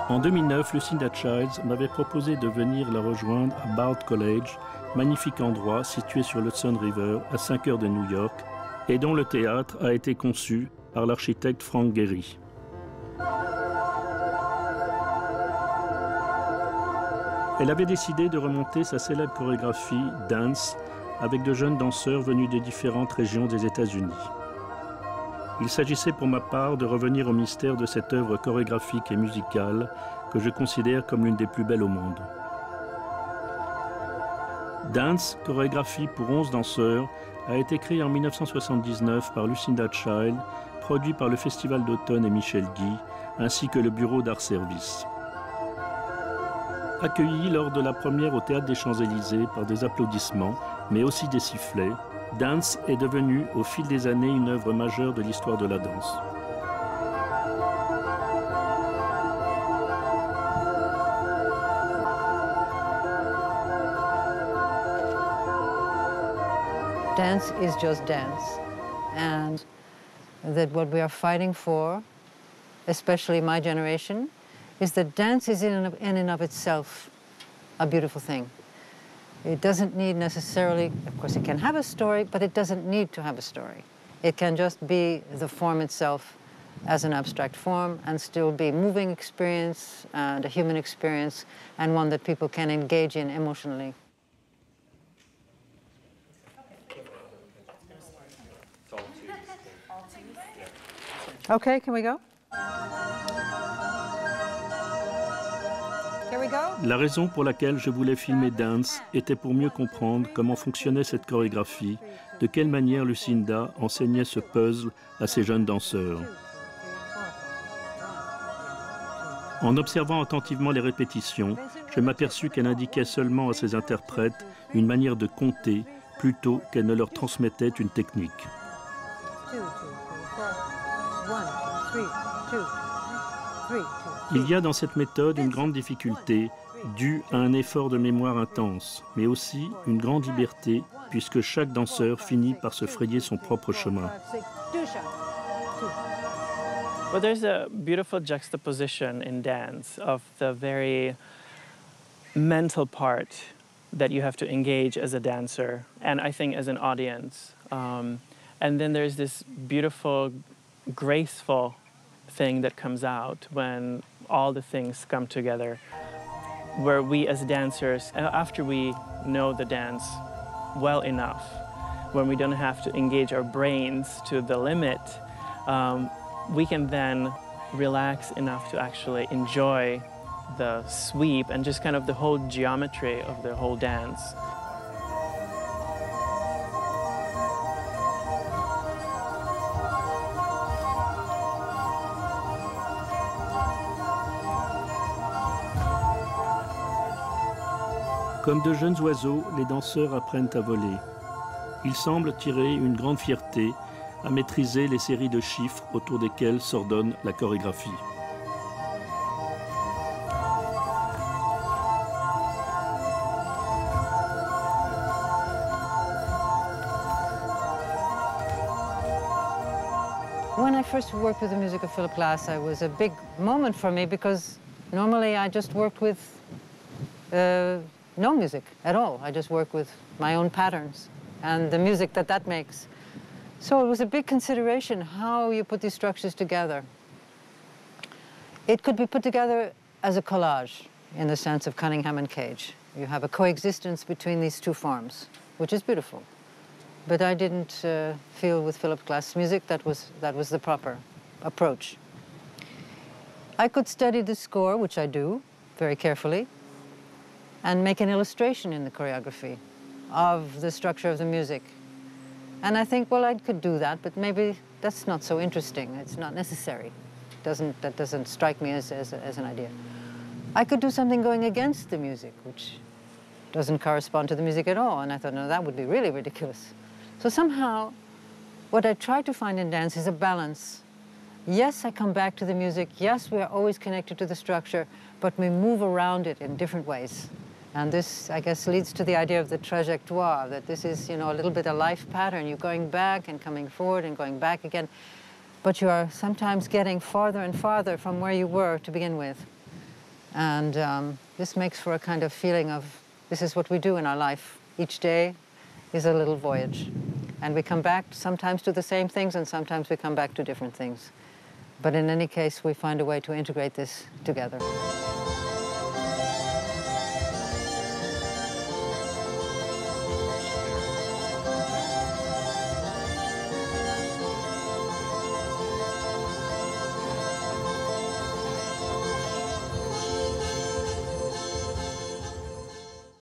En 2009, Lucinda Chlids m'avait proposé de venir la rejoindre à Bard College, magnifique endroit situé sur l'Hudson River, à 5 heures de New York, et dont le théâtre a été conçu par l'architecte Frank Gehry. Elle avait décidé de remonter sa célèbre chorégraphie « Dance » avec de jeunes danseurs venus de différentes régions des États-Unis. Il s'agissait pour ma part de revenir au mystère de cette œuvre chorégraphique et musicale que je considère comme l'une des plus belles au monde. Dance, chorégraphie pour 11 danseurs, a été créée en 1979 par Lucinda Chlids, produit par le Festival d'automne et Michel Guy, ainsi que le Bureau d'Art Service. Accueilli lors de la première au Théâtre des Champs-Élysées par des applaudissements, mais aussi des sifflets, Dance est devenue au fil des années une œuvre majeure de l'histoire de la danse. Dance is just dance, and that what we are fighting for, especially my generation, is that dance is in and of itself a beautiful thing. It doesn't need necessarily, of course it can have a story, but it doesn't need to have a story. It can just be the form itself as an abstract form and still be moving experience and a human experience and one that people can engage in emotionally. Okay, can we go? La raison pour laquelle je voulais filmer Dance était pour mieux comprendre comment fonctionnait cette chorégraphie, de quelle manière Lucinda enseignait ce puzzle à ses jeunes danseurs. En observant attentivement les répétitions, je m'aperçus qu'elle indiquait seulement à ses interprètes une manière de compter plutôt qu'elle ne leur transmettait une technique. Il y a dans cette méthode une grande difficulté due à un effort de mémoire intense, mais aussi une grande liberté puisque chaque danseur finit par se frayer son propre chemin. Well, there's a beautiful juxtaposition in dance of the very mental part that you have to engage as a dancer and I think as an audience. And then there's this beautiful, graceful thing that comes out when all the things come together, where we as dancers, after we know the dance well enough, when we don't have to engage our brains to the limit, we can then relax enough to actually enjoy the sweep and just kind of the whole geometry of the whole dance. Comme de jeunes oiseaux, les danseurs apprennent à voler. Ils semblent tirer une grande fierté à maîtriser les séries de chiffres autour desquels s'ordonne la chorégraphie. When I first worked with the music of Philip Glass, it was a big moment for me because normally I just worked with no music at all. I just work with my own patterns and the music that makes. So it was a big consideration how you put these structures together. It could be put together as a collage in the sense of Cunningham and Cage. You have a coexistence between these two forms, which is beautiful. But I didn't feel with Philip Glass music that was the proper approach. I could study the score, which I do very carefully, and make an illustration in the choreography of the structure of the music. And I think, well, I could do that, but maybe that's not so interesting. It's not necessary. That doesn't strike me as an idea. I could do something going against the music, which doesn't correspond to the music at all. And I thought, no, that would be really ridiculous. So somehow, what I try to find in dance is a balance. Yes, I come back to the music. Yes, we are always connected to the structure, but we move around it in different ways. And this, I guess, leads to the idea of the trajectoire, that this is, you know, a little bit a life pattern. You're going back and coming forward and going back again, but you are sometimes getting farther and farther from where you were to begin with. And this makes for a kind of feeling of, this is what we do in our life. Each day is a little voyage. And we come back sometimes to the same things, and sometimes we come back to different things. But in any case, we find a way to integrate this together.